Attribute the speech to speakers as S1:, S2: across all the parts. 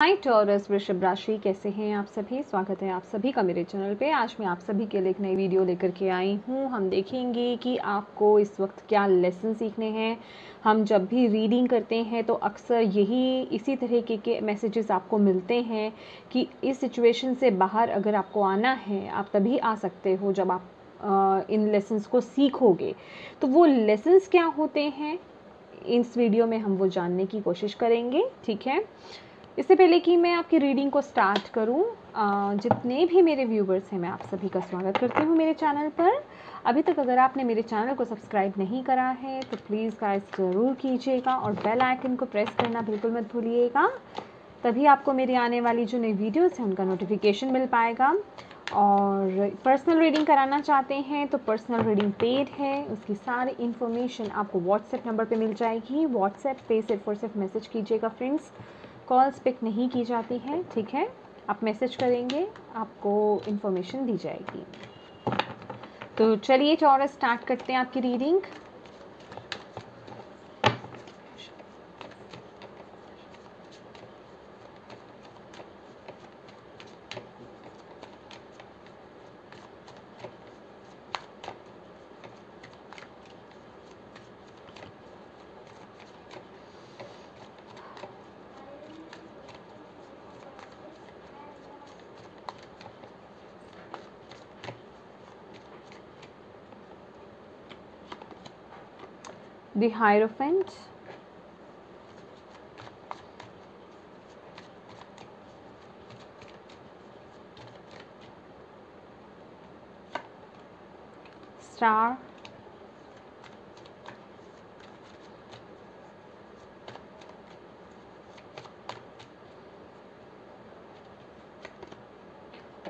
S1: हाय taurus वृषभ राशि, कैसे हैं आप सभी। स्वागत है आप सभी का मेरे चैनल पे। आज मैं आप सभी के लिए एक नई वीडियो लेकर के आई हूँ। हम देखेंगे कि आपको इस वक्त क्या लेसन सीखने हैं। हम जब भी रीडिंग करते हैं तो अक्सर इसी तरीके के मैसेजेस आपको मिलते हैं कि इस सिचुएशन से बाहर अगर आपको आना है आप तभी आ सकते हो जब आप इन लेसन्स को सीखोगे। तो वो लेसन्स क्या होते हैं इस वीडियो में हम वो जानने की कोशिश करेंगे, ठीक है। इससे पहले कि मैं आपकी रीडिंग को स्टार्ट करूं, जितने भी मेरे व्यूवर्स हैं मैं आप सभी का स्वागत करती हूं मेरे चैनल पर। अभी तक अगर आपने मेरे चैनल को सब्सक्राइब नहीं करा है तो प्लीज़ गाइस ज़रूर कीजिएगा और बेल आइकन को प्रेस करना बिल्कुल मत भूलिएगा, तभी आपको मेरी आने वाली जो नई वीडियोस हैं उनका नोटिफिकेशन मिल पाएगा। और पर्सनल रीडिंग कराना चाहते हैं तो पर्सनल रीडिंग पेड है, उसकी सारी इन्फॉर्मेशन आपको व्हाट्सएप नंबर पे मिल जाएगी। व्हाट्सएप पे सिर्फ और सिर्फ मैसेज कीजिएगा फ्रेंड्स, कॉल्स पिक नहीं की जाती हैं, ठीक है। आप मैसेज करेंगे आपको इन्फॉर्मेशन दी जाएगी। तो चलिए टॉरस स्टार्ट करते हैं आपकी reading. The Hierophant, Star,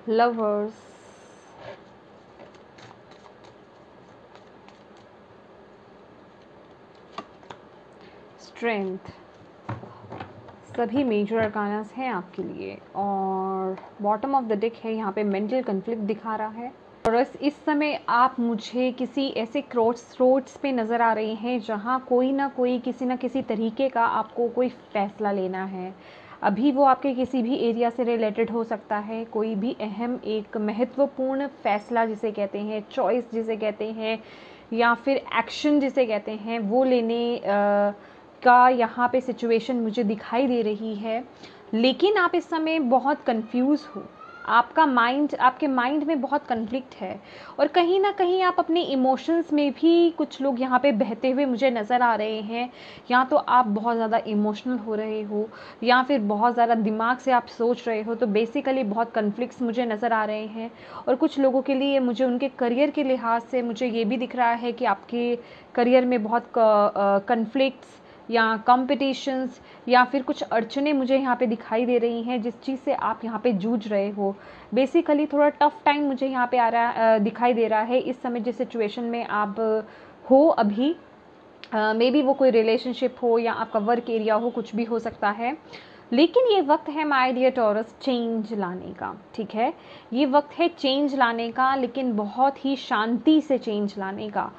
S1: Lovers, strength. सभी मेजर अरकानास हैं आपके लिए। और बॉटम ऑफ द डेक है, यहाँ पे मेंटल कन्फ्लिक्ट दिखा रहा है। और इस समय आप मुझे किसी ऐसे क्रॉसरोड्स पे नज़र आ रहे हैं जहाँ कोई ना कोई किसी ना किसी तरीके का आपको कोई फ़ैसला लेना है। अभी वो आपके किसी भी एरिया से रिलेटेड हो सकता है, कोई भी अहम एक महत्वपूर्ण फ़ैसला जिसे कहते हैं, चॉइस जिसे कहते हैं, या फिर एक्शन जिसे कहते हैं, वो लेने का यहाँ पे सिचुएशन मुझे दिखाई दे रही है। लेकिन आप इस समय बहुत कंफ्यूज हो, आपके माइंड में बहुत कन्फ्लिक्ट है और कहीं ना कहीं आप अपने इमोशंस में भी कुछ लोग यहाँ पे बहते हुए मुझे नज़र आ रहे हैं। या तो आप बहुत ज़्यादा इमोशनल हो रहे हो या फिर बहुत ज़्यादा दिमाग से आप सोच रहे हो। तो बेसिकली बहुत कन्फ्लिक्ट्स मुझे नज़र आ रहे हैं। और कुछ लोगों के लिए मुझे उनके करियर के लिहाज से मुझे ये भी दिख रहा है कि आपके करियर में बहुत कन्फ्लिक्ट्स या कॉम्पिटिशन्स या फिर कुछ अड़चने मुझे यहाँ पे दिखाई दे रही हैं जिस चीज़ से आप यहाँ पे जूझ रहे हो। बेसिकली थोड़ा टफ टाइम मुझे यहाँ पे दिखाई दे रहा है इस समय जिस सिचुएशन में आप हो अभी। मे बी वो कोई रिलेशनशिप हो या आपका वर्क एरिया हो, कुछ भी हो सकता है। लेकिन ये वक्त है माय डियर टॉरस चेंज लाने का, ठीक है। ये वक्त है चेंज लाने का, लेकिन बहुत ही शांति से चेंज लाने का।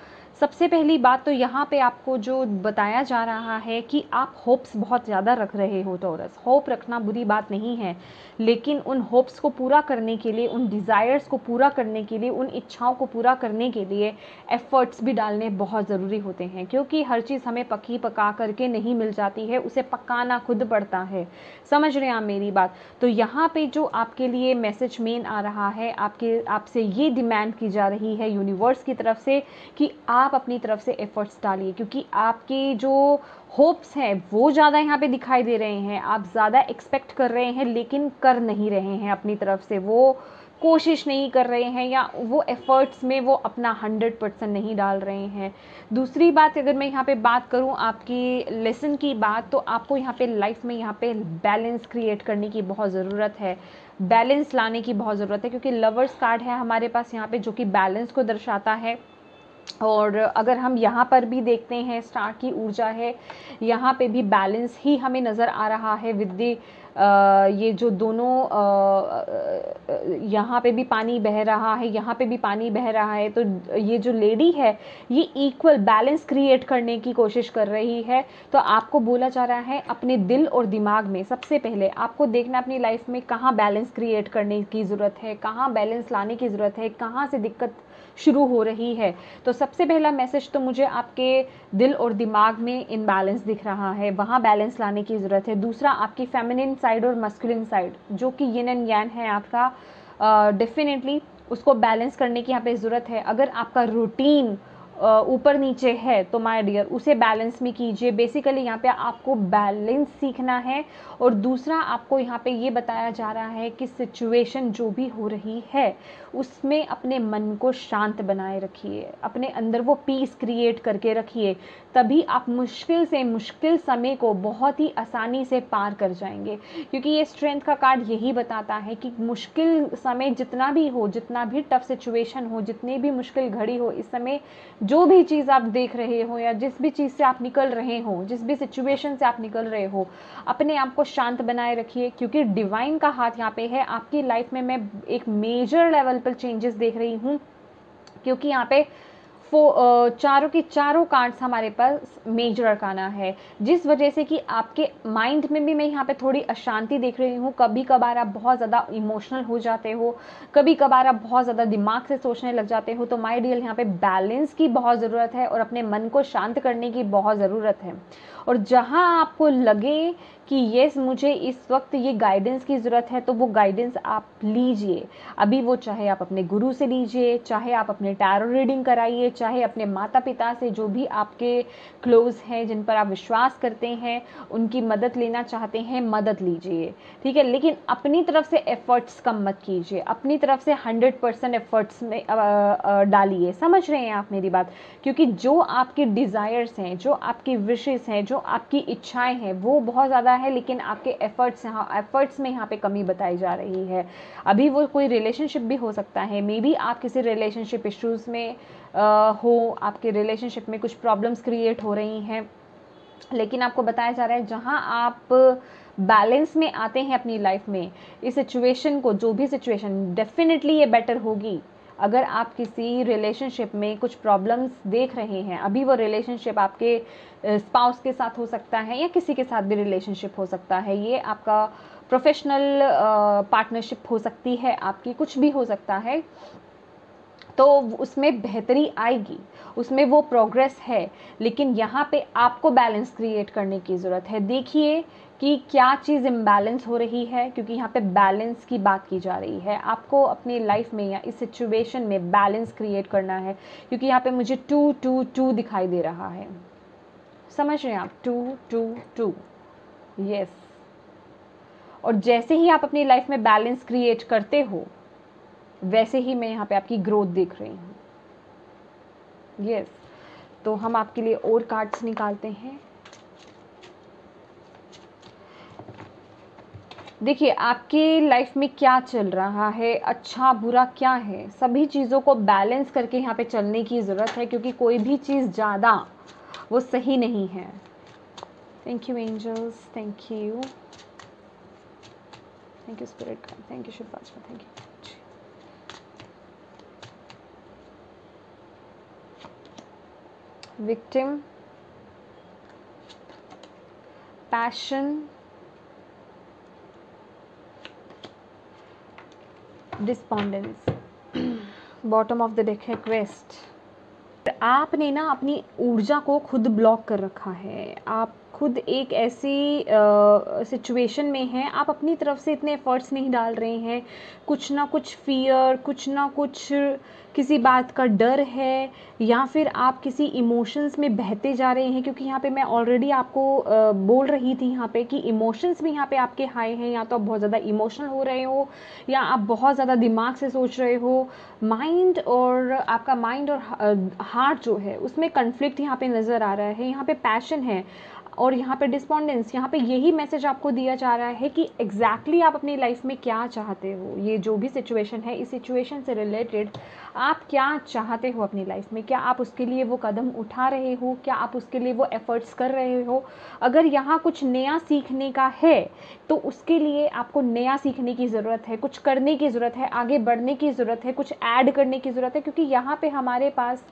S1: सबसे पहली बात तो यहाँ पे आपको जो बताया जा रहा है कि आप होप्स बहुत ज़्यादा रख रहे हो टॉरस। होप रखना बुरी बात नहीं है, लेकिन उन होप्स को पूरा करने के लिए, उन डिज़ायर्स को पूरा करने के लिए, उन इच्छाओं को पूरा करने के लिए एफ़र्ट्स भी डालने बहुत ज़रूरी होते हैं। क्योंकि हर चीज़ हमें पकी पका करके नहीं मिल जाती है, उसे पकाना खुद पड़ता है। समझ रहे हैं आप मेरी बात। तो यहाँ पे जो आपके लिए मैसेज मेन आ रहा है, आपसे ये डिमांड की जा रही है यूनिवर्स की तरफ से कि आप अपनी तरफ से एफर्ट्स डालिए। क्योंकि आपके जो होप्स हैं वो ज़्यादा यहाँ पे दिखाई दे रहे हैं, आप ज़्यादा एक्सपेक्ट कर रहे हैं लेकिन कर नहीं रहे हैं अपनी तरफ से, वो कोशिश नहीं कर रहे हैं या वो एफ़र्ट्स में वो अपना 100% नहीं डाल रहे हैं। दूसरी बात, अगर मैं यहाँ पे बात करूँ आपकी लेसन की बात, तो आपको यहाँ पे लाइफ में यहाँ पे बैलेंस क्रिएट करने की बहुत ज़रूरत है, बैलेंस लाने की बहुत ज़रूरत है। क्योंकि लवर्स कार्ड है हमारे पास यहाँ पे जो कि बैलेंस को दर्शाता है। और अगर हम यहाँ पर भी देखते हैं स्टार की ऊर्जा है, यहाँ पे भी बैलेंस ही हमें नज़र आ रहा है विद द ये जो दोनों यहाँ पे भी पानी बह रहा है, यहाँ पे भी पानी बह रहा है, तो ये जो लेडी है ये इक्वल बैलेंस क्रिएट करने की कोशिश कर रही है। तो आपको बोला जा रहा है अपने दिल और दिमाग में सबसे पहले आपको देखना अपनी लाइफ में कहाँ बैलेंस क्रिएट करने की ज़रूरत है, कहाँ बैलेंस लाने की ज़रूरत है, कहाँ से दिक्कत शुरू हो रही है। तो सबसे पहला मैसेज तो मुझे आपके दिल और दिमाग में इनबैलेंस दिख रहा है, वहाँ बैलेंस लाने की ज़रूरत है। दूसरा, आपकी फेमिनिन साइड और मस्कुलिन साइड जो कि यिन एंड यांग है आपका, डेफिनेटली उसको बैलेंस करने की यहाँ पे ज़रूरत है। अगर आपका रूटीन ऊपर नीचे है तो माय डियर उसे बैलेंस में कीजिए। बेसिकली यहाँ पे आपको बैलेंस सीखना है। और दूसरा, आपको यहाँ पे ये बताया जा रहा है कि सिचुएशन जो भी हो रही है उसमें अपने मन को शांत बनाए रखिए, अपने अंदर वो पीस क्रिएट करके रखिए, तभी आप मुश्किल से मुश्किल समय को बहुत ही आसानी से पार कर जाएंगे। क्योंकि ये स्ट्रेंथ का कार्ड यही बताता है कि मुश्किल समय जितना भी हो, जितना भी टफ सिचुएशन हो, जितनी भी मुश्किल घड़ी हो, इस समय जो भी चीज़ आप देख रहे हो या जिस भी चीज़ से आप निकल रहे हो, जिस भी सिचुएशन से आप निकल रहे हो, अपने आप को शांत बनाए रखिए। क्योंकि डिवाइन का हाथ यहाँ पे है आपकी लाइफ में। मैं एक मेजर लेवल पर चेंजेस देख रही हूँ, क्योंकि यहाँ पे चारों की चारों कार्ड्स हमारे पास मेजर अरकाना है, जिस वजह से कि आपके माइंड में भी मैं यहाँ पे थोड़ी अशांति देख रही हूँ। कभी कभार आप बहुत ज़्यादा इमोशनल हो जाते हो, कभी कभार आप बहुत ज़्यादा दिमाग से सोचने लग जाते हो। तो माय डियर यहाँ पे बैलेंस की बहुत ज़रूरत है और अपने मन को शांत करने की बहुत ज़रूरत है। और जहाँ आपको लगे कि यस मुझे इस वक्त ये गाइडेंस की ज़रूरत है, तो वो गाइडेंस आप लीजिए। अभी वो चाहे आप अपने गुरु से लीजिए, चाहे आप अपने टैरो रीडिंग कराइए, चाहे अपने माता पिता से, जो भी आपके क्लोज हैं, जिन पर आप विश्वास करते हैं, उनकी मदद लेना चाहते हैं, मदद लीजिए, ठीक है। लेकिन अपनी तरफ से एफर्ट्स कम मत कीजिए, अपनी तरफ से 100% एफर्ट्स में डालिए। समझ रहे हैं आप मेरी बात? क्योंकि जो आपके डिज़ायर्स हैं, जो आपकी विशेस हैं, जो आपकी इच्छाएं हैं, वो बहुत ज़्यादा है, लेकिन आपके एफर्ट्स में यहाँ पे कमी बताई जा रही है। अभी वो कोई रिलेशनशिप भी हो सकता है, मे बी आप किसी रिलेशनशिप इश्यूज़ में हो, आपके रिलेशनशिप में कुछ प्रॉब्लम्स क्रिएट हो रही हैं, लेकिन आपको बताया जा रहा है जहाँ आप बैलेंस में आते हैं अपनी लाइफ में, इस सिचुएशन को, जो भी सिचुएशन, डेफिनेटली ये बेटर होगी। अगर आप किसी रिलेशनशिप में कुछ प्रॉब्लम्स देख रहे हैं, अभी वो रिलेशनशिप आपके स्पाउस के साथ हो सकता है या किसी के साथ भी रिलेशनशिप हो सकता है, ये आपका प्रोफेशनल पार्टनरशिप हो सकती है, आपकी कुछ भी हो सकता है, तो उसमें बेहतरी आएगी, उसमें वो प्रोग्रेस है। लेकिन यहाँ पे आपको बैलेंस क्रिएट करने की ज़रूरत है। देखिए कि क्या चीज़ इम्बैलेंस हो रही है, क्योंकि यहाँ पे बैलेंस की बात की जा रही है। आपको अपनी लाइफ में या इस सिचुएशन में बैलेंस क्रिएट करना है, क्योंकि यहाँ पे मुझे 2-2-2 दिखाई दे रहा है। समझ रहे हैं आप? 2-2-2, यस। और जैसे ही आप अपनी लाइफ में बैलेंस क्रिएट करते हो, वैसे ही मैं यहाँ पे आपकी ग्रोथ देख रही हूँ, यस। तो हम आपके लिए और कार्ड्स निकालते हैं। देखिए आपके लाइफ में क्या चल रहा है, अच्छा बुरा क्या है, सभी चीज़ों को बैलेंस करके यहाँ पे चलने की ज़रूरत है, क्योंकि कोई भी चीज़ ज़्यादा वो सही नहीं है। Thank you angels, thank you spirit, thank you Shiv Badshah, thank you. Victim, passion, despondence, bottom of the deck है क्वेस्ट। आपने ना अपनी ऊर्जा को खुद ब्लॉक कर रखा है, आप खुद एक ऐसी सिचुएशन में हैं, आप अपनी तरफ से इतने एफर्ट्स नहीं डाल रहे हैं, कुछ ना कुछ फियर, कुछ ना कुछ किसी बात का डर है, या फिर आप किसी इमोशंस में बहते जा रहे हैं। क्योंकि यहाँ पे मैं ऑलरेडी आपको बोल रही थी यहाँ पे कि इमोशंस भी यहाँ पे आपके हाई हैं, या तो आप बहुत ज़्यादा इमोशनल हो रहे हो, या आप बहुत ज़्यादा दिमाग से सोच रहे हो। माइंड और आपका माइंड और हार्ट जो है उसमें कन्फ्लिक्ट यहाँ पे नज़र आ रहा है। यहाँ पे पैशन है, और यहाँ पे डिस्पोंडेंस, यहाँ पे यही मैसेज आपको दिया जा रहा है कि एग्जैक्टली आप अपनी लाइफ में क्या चाहते हो। ये जो भी सिचुएशन है, इस सिचुएशन से रिलेटेड आप क्या चाहते हो अपनी लाइफ में, क्या आप उसके लिए वो कदम उठा रहे हो, क्या आप उसके लिए वो एफर्ट्स कर रहे हो। अगर यहाँ कुछ नया सीखने का है तो उसके लिए आपको नया सीखने की ज़रूरत है, कुछ करने की ज़रूरत है, आगे बढ़ने की ज़रूरत है, कुछ ऐड करने की ज़रूरत है, क्योंकि यहाँ पे हमारे पास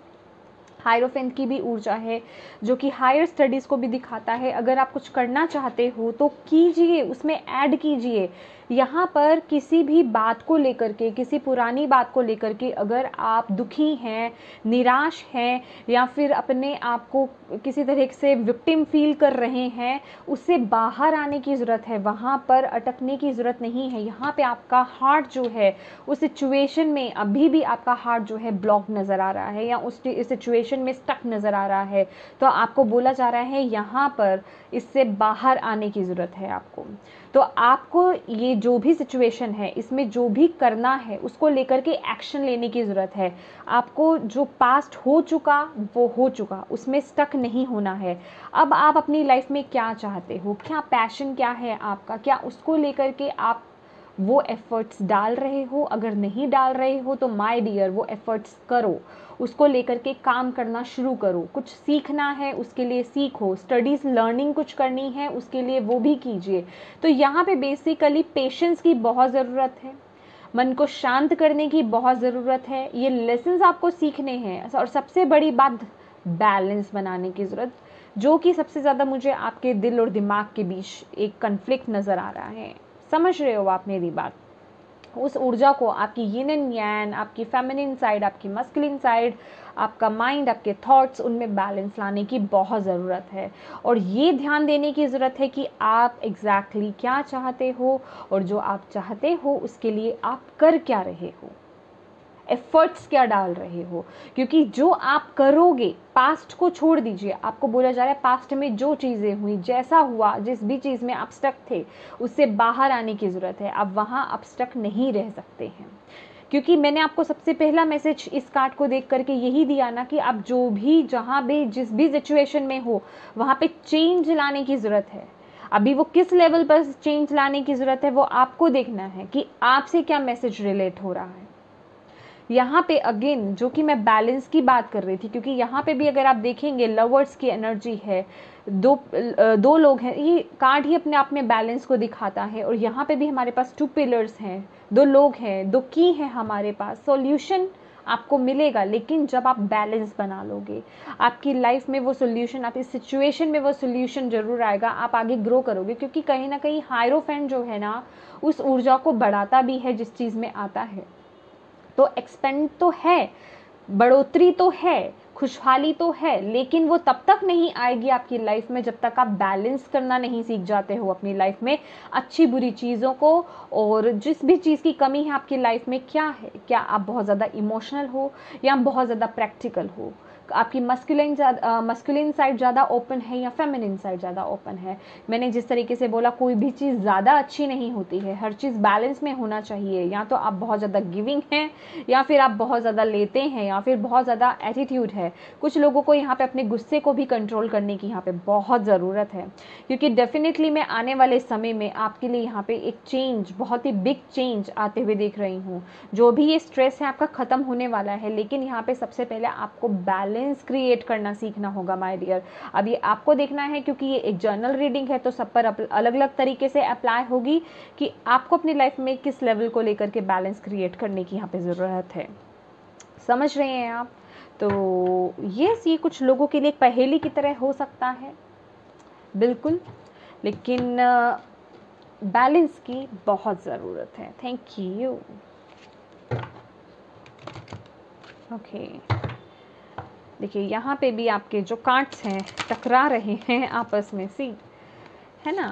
S1: हायरोफेंट की भी ऊर्जा है जो कि हायर स्टडीज़ को भी दिखाता है। अगर आप कुछ करना चाहते हो तो कीजिए, उसमें ऐड कीजिए। यहाँ पर किसी भी बात को लेकर के, किसी पुरानी बात को लेकर के अगर आप दुखी हैं, निराश हैं, या फिर अपने आप को किसी तरह से विक्टिम फील कर रहे हैं, उससे बाहर आने की ज़रूरत है, वहाँ पर अटकने की ज़रूरत नहीं है। यहाँ पे आपका हार्ट जो है उस सिचुएशन में अभी भी आपका हार्ट जो है ब्लॉक नज़र आ रहा है, या उस सिचुएशन में स्टक नज़र आ रहा है, तो आपको बोला जा रहा है यहाँ पर इससे बाहर आने की ज़रूरत है आपको। तो आपको ये जो भी सिचुएशन है, इसमें जो भी करना है उसको लेकर के एक्शन लेने की ज़रूरत है। आपको जो पास्ट हो चुका वो हो चुका, उसमें स्टक नहीं होना है। अब आप अपनी लाइफ में क्या चाहते हो, क्या पैशन क्या है आपका, क्या उसको लेकर के आप वो एफ़र्ट्स डाल रहे हो। अगर नहीं डाल रहे हो तो माय डियर वो एफ़र्ट्स करो, उसको लेकर के काम करना शुरू करो। कुछ सीखना है उसके लिए सीखो, स्टडीज़ लर्निंग कुछ करनी है उसके लिए वो भी कीजिए। तो यहाँ पे बेसिकली पेशेंस की बहुत ज़रूरत है, मन को शांत करने की बहुत ज़रूरत है। ये लेसन्स आपको सीखने हैं, और सबसे बड़ी बात बैलेंस बनाने की ज़रूरत, जो कि सबसे ज़्यादा मुझे आपके दिल और दिमाग के बीच एक कन्फ्लिक्ट नज़र आ रहा है। समझ रहे हो आप मेरी बात? उस ऊर्जा को, आपकी यिन एंड यांग, आपकी फेमिनिन साइड, आपकी मस्कुलिन साइड, आपका माइंड, आपके थॉट्स, उनमें बैलेंस लाने की बहुत ज़रूरत है। और ये ध्यान देने की ज़रूरत है कि आप एग्जैक्टली क्या चाहते हो, और जो आप चाहते हो उसके लिए आप कर क्या रहे हो, एफर्ट्स क्या डाल रहे हो। क्योंकि जो आप करोगे, पास्ट को छोड़ दीजिए, आपको बोला जा रहा है पास्ट में जो चीज़ें हुई, जैसा हुआ, जिस भी चीज़ में आप स्टक थे, उससे बाहर आने की ज़रूरत है। अब वहाँ आप स्टक नहीं रह सकते हैं, क्योंकि मैंने आपको सबसे पहला मैसेज इस कार्ड को देख करके यही दिया ना कि आप जो भी, जहाँ भी, जिस भी सिचुएशन में हो, वहाँ पे चेंज लाने की ज़रूरत है। अभी वो किस लेवल पर चेंज लाने की ज़रूरत है वो आपको देखना है कि आपसे क्या मैसेज रिलेट हो रहा है। यहाँ पे अगेन जो कि मैं बैलेंस की बात कर रही थी, क्योंकि यहाँ पे भी अगर आप देखेंगे लवर्स की एनर्जी है, दो लोग हैं, ये कार्ड ही अपने आप में बैलेंस को दिखाता है। और यहाँ पे भी हमारे पास 2 पिलर्स हैं, 2 लोग हैं, 2 की हैं हमारे पास। सॉल्यूशन आपको मिलेगा, लेकिन जब आप बैलेंस बना लोगे आपकी लाइफ में वो सॉल्यूशन, आप इस सिचुएशन में वो सॉल्यूशन जरूर आएगा, आप आगे ग्रो करोगे। क्योंकि कहीं ना कहीं हायरोफेंट जो है ना, उस ऊर्जा को बढ़ाता भी है जिस चीज़ में आता है। तो एक्सपेंड तो है, बढ़ोतरी तो है, खुशहाली तो है, लेकिन वो तब तक नहीं आएगी आपकी लाइफ में जब तक आप बैलेंस करना नहीं सीख जाते हो अपनी लाइफ में, अच्छी बुरी चीज़ों को। और जिस भी चीज़ की कमी है आपकी लाइफ में, क्या है, क्या आप बहुत ज़्यादा इमोशनल हो या बहुत ज़्यादा प्रैक्टिकल हो, आपकी मस्कुलिन साइड ज़्यादा ओपन है या फेमिनिन साइड ज़्यादा ओपन है। मैंने जिस तरीके से बोला, कोई भी चीज़ ज़्यादा अच्छी नहीं होती है, हर चीज़ बैलेंस में होना चाहिए। या तो आप बहुत ज़्यादा गिविंग हैं, या फिर आप बहुत ज़्यादा लेते हैं, या फिर बहुत ज़्यादा एटीट्यूड है। कुछ लोगों को यहाँ पे अपने गुस्से को भी कंट्रोल करने की यहाँ पे बहुत ज़रूरत है, क्योंकि डेफिनेटली मैं आने वाले समय में आपके लिए यहाँ पे एक चेंज, बहुत ही बिग चेंज आते हुए देख रही हूँ। जो भी ये स्ट्रेस है आपका ख़त्म होने वाला है, लेकिन यहाँ पे सबसे पहले आपको बैलेंस क्रिएट करना सीखना होगा माय डियर। अब ये आपको देखना है, क्योंकि ये एक जर्नल रीडिंग है, तो सब पर अलग अलग तरीके से अप्लाई होगी कि आपको अपनी लाइफ में किस लेवल को लेकर के बैलेंस क्रिएट करने की यहाँ पे ज़रूरत है। समझ रहे हैं आप? तो ये कुछ लोगों के लिए पहेली की तरह हो सकता है, बिल्कुल, लेकिन बैलेंस की बहुत ज़रूरत है। Thank you. ओके, देखिए यहाँ पे भी आपके जो कार्ड्स हैं टकरा रहे हैं आपस में, सी, है ना?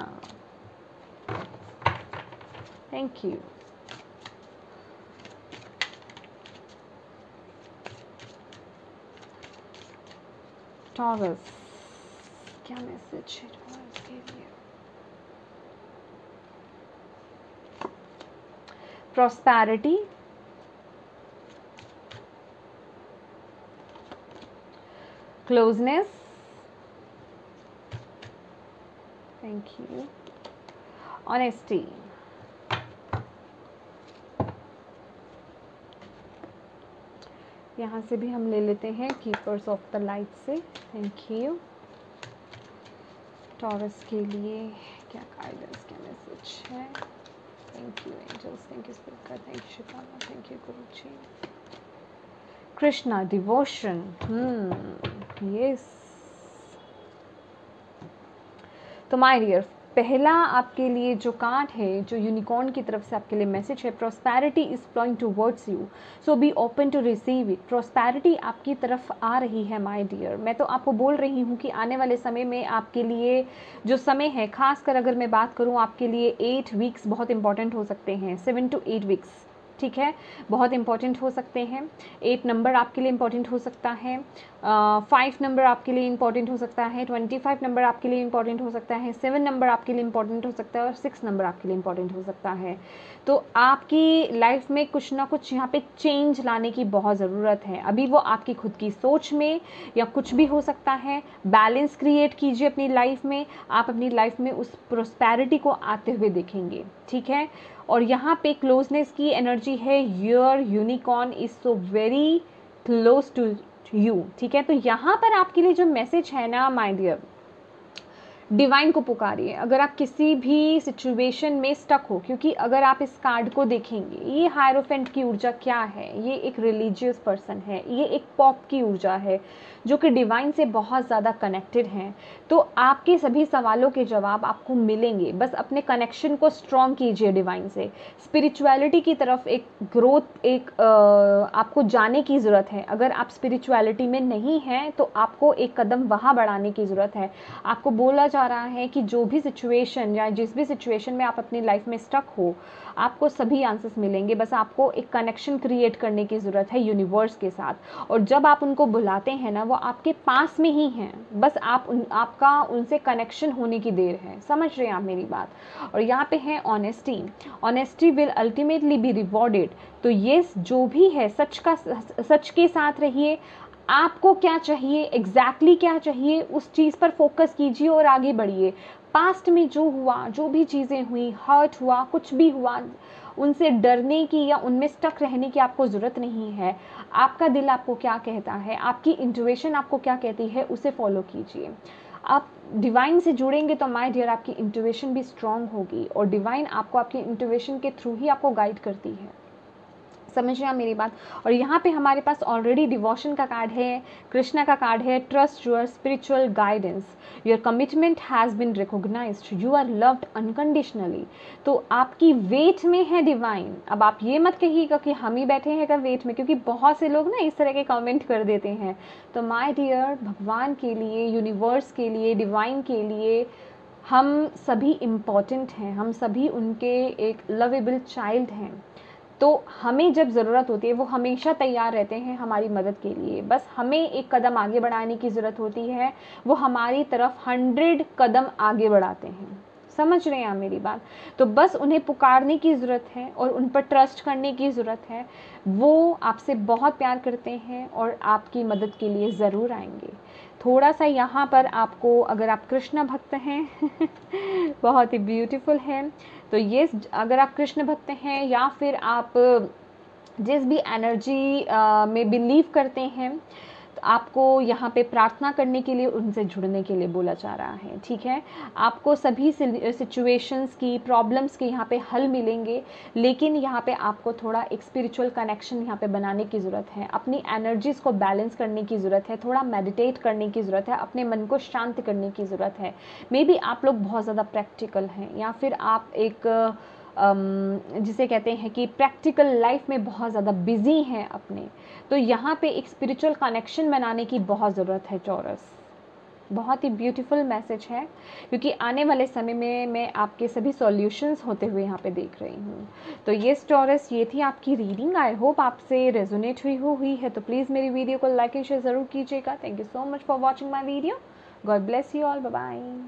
S1: Thank you. टॉरस, क्या मैसेज है टॉरस के लिए? Prosperity, closeness, thank you. Honesty, यहाँ से भी हम ले लेते हैं कीपर्स ऑफ द लाइट से। Thank you. टॉरस के लिए क्या गाइडेंस, क्या मैसेज है? Thank you angels, thank you spirit guide, thank you शिकाना, thank you Guruji. Krishna devotion, yes. तो माय डियर, पहला आपके लिए जो कार्ड है, जो यूनिकॉर्न की तरफ से आपके लिए मैसेज है, prosperity is flowing towards you, so be open to receive it. Prosperity आपकी तरफ आ रही है माय डियर। मैं तो आपको बोल रही हूँ कि आने वाले समय में आपके लिए जो समय है, खासकर अगर मैं बात करूँ आपके लिए 8 वीक्स बहुत इंपॉर्टेंट हो सकते हैं, 7 to 8 वीक्स, ठीक है, बहुत इंपॉर्टेंट हो सकते हैं। 8 नंबर आपके लिए इंपॉर्टेंट हो सकता है, 5 नंबर आपके लिए इंपॉर्टेंट हो सकता है, 25 नंबर आपके लिए इंपॉर्टेंट हो सकता है, 7 नंबर आपके लिए इंपॉर्टेंट हो सकता है और 6 नंबर आपके लिए इंपॉर्टेंट हो सकता है। तो आपकी लाइफ में कुछ ना कुछ यहाँ पे चेंज लाने की बहुत ज़रूरत है। अभी वो आपकी खुद की सोच में या कुछ भी हो सकता है। बैलेंस क्रिएट कीजिए अपनी लाइफ में, आप अपनी लाइफ में उस प्रोस्पेरिटी को आते हुए देखेंगे, ठीक है। और यहाँ पे क्लोजनेस की एनर्जी है, your unicorn is so very close to you, ठीक है। तो यहाँ पर आपके लिए जो मैसेज है ना माय डियर, डिवाइन को पुकारिए अगर आप किसी भी सिचुएशन में स्टक हो, क्योंकि अगर आप इस कार्ड को देखेंगे, ये हायरोफेंट की ऊर्जा क्या है, ये एक रिलीजियस पर्सन है, ये एक पॉप की ऊर्जा है जो कि डिवाइन से बहुत ज़्यादा कनेक्टेड हैं। तो आपके सभी सवालों के जवाब आपको मिलेंगे, बस अपने कनेक्शन को स्ट्रॉन्ग कीजिए डिवाइन से। स्पिरिचुअलिटी की तरफ एक ग्रोथ, एक आपको जाने की ज़रूरत है। अगर आप स्पिरिचुअलिटी में नहीं हैं तो आपको एक कदम वहाँ बढ़ाने की ज़रूरत है। आपको बोला जा रहा है कि जो भी सिचुएशन या जिस भी सिचुएशन में आप अपनी लाइफ में स्टक हो, आपको सभी आंसर्स मिलेंगे, बस आपको एक कनेक्शन क्रिएट करने की ज़रूरत है यूनिवर्स के साथ। और जब आप उनको बुलाते हैं ना, वो आपके पास में ही हैं, बस आपका उनसे कनेक्शन होने की देर है। समझ रहे हैं आप मेरी बात? और यहाँ पे है honesty, honesty will ultimately be rewarded. तो ये जो भी है, सच के साथ रहिए। आपको क्या चाहिए, एग्जैक्टली क्या चाहिए, उस चीज़ पर फोकस कीजिए और आगे बढ़िए। पास्ट में जो हुआ, जो भी चीज़ें हुई, हर्ट हुआ, कुछ भी हुआ, उनसे डरने की या उनमें स्टक रहने की आपको ज़रूरत नहीं है। आपका दिल आपको क्या कहता है, आपकी इंट्यूशन आपको क्या कहती है, उसे फॉलो कीजिए। आप डिवाइन से जुड़ेंगे तो माय डियर आपकी इंट्यूशन भी स्ट्रांग होगी, और डिवाइन आपको आपकी इंट्यूशन के थ्रू ही आपको गाइड करती है। समझ रहे हैं मेरी बात? और यहाँ पे हमारे पास ऑलरेडी डिवोशन का कार्ड है, कृष्णा का कार्ड है, trust your spiritual guidance, your commitment has been recognized, you are loved unconditionally. तो आपकी वेट में है डिवाइन। अब आप ये मत कहिएगा कि हम ही बैठे हैं क्या वेट में, क्योंकि बहुत से लोग ना इस तरह के कमेंट कर देते हैं। तो माय डियर, भगवान के लिए, यूनिवर्स के लिए, डिवाइन के लिए हम सभी इम्पॉर्टेंट हैं, हम सभी उनके एक लवेबल चाइल्ड हैं। तो हमें जब ज़रूरत होती है वो हमेशा तैयार रहते हैं हमारी मदद के लिए। बस हमें एक कदम आगे बढ़ाने की ज़रूरत होती है, वो हमारी तरफ 100 कदम आगे बढ़ाते हैं। समझ रहे हैं आप मेरी बात? तो बस उन्हें पुकारने की ज़रूरत है और उन पर ट्रस्ट करने की ज़रूरत है। वो आपसे बहुत प्यार करते हैं और आपकी मदद के लिए ज़रूर आएंगे। थोड़ा सा यहाँ पर आपको, अगर आप कृष्ण भक्त हैं बहुत ही ब्यूटीफुल है। तो ये, अगर आप कृष्ण भक्त हैं या फिर आप जिस भी एनर्जी में बिलीव करते हैं, तो आपको यहाँ पे प्रार्थना करने के लिए, उनसे जुड़ने के लिए बोला जा रहा है, ठीक है। आपको सभी सिचुएशंस की, प्रॉब्लम्स के यहाँ पे हल मिलेंगे, लेकिन यहाँ पे आपको थोड़ा एक स्पिरिचुअल कनेक्शन यहाँ पे बनाने की ज़रूरत है। अपनी एनर्जीज़ को बैलेंस करने की ज़रूरत है, थोड़ा मेडिटेट करने की ज़रूरत है, अपने मन को शांत करने की ज़रूरत है। मे बी आप लोग बहुत ज़्यादा प्रैक्टिकल हैं, या फिर आप एक जिसे कहते हैं कि प्रैक्टिकल लाइफ में बहुत ज़्यादा बिजी हैं अपने। तो यहाँ पे एक स्पिरिचुअल कनेक्शन बनाने की बहुत ज़रूरत है टॉरस। बहुत ही ब्यूटीफुल मैसेज है, क्योंकि आने वाले समय में मैं आपके सभी सॉल्यूशंस होते हुए यहाँ पे देख रही हूँ। तो ये टॉरस, ये थी आपकी रीडिंग। आई होप आपसे रेजोनेट हुई है। तो प्लीज़ मेरी वीडियो को लाइक एंड शेयर ज़रूर कीजिएगा। Thank you so much for watching my video. God bless you all. Bye bye.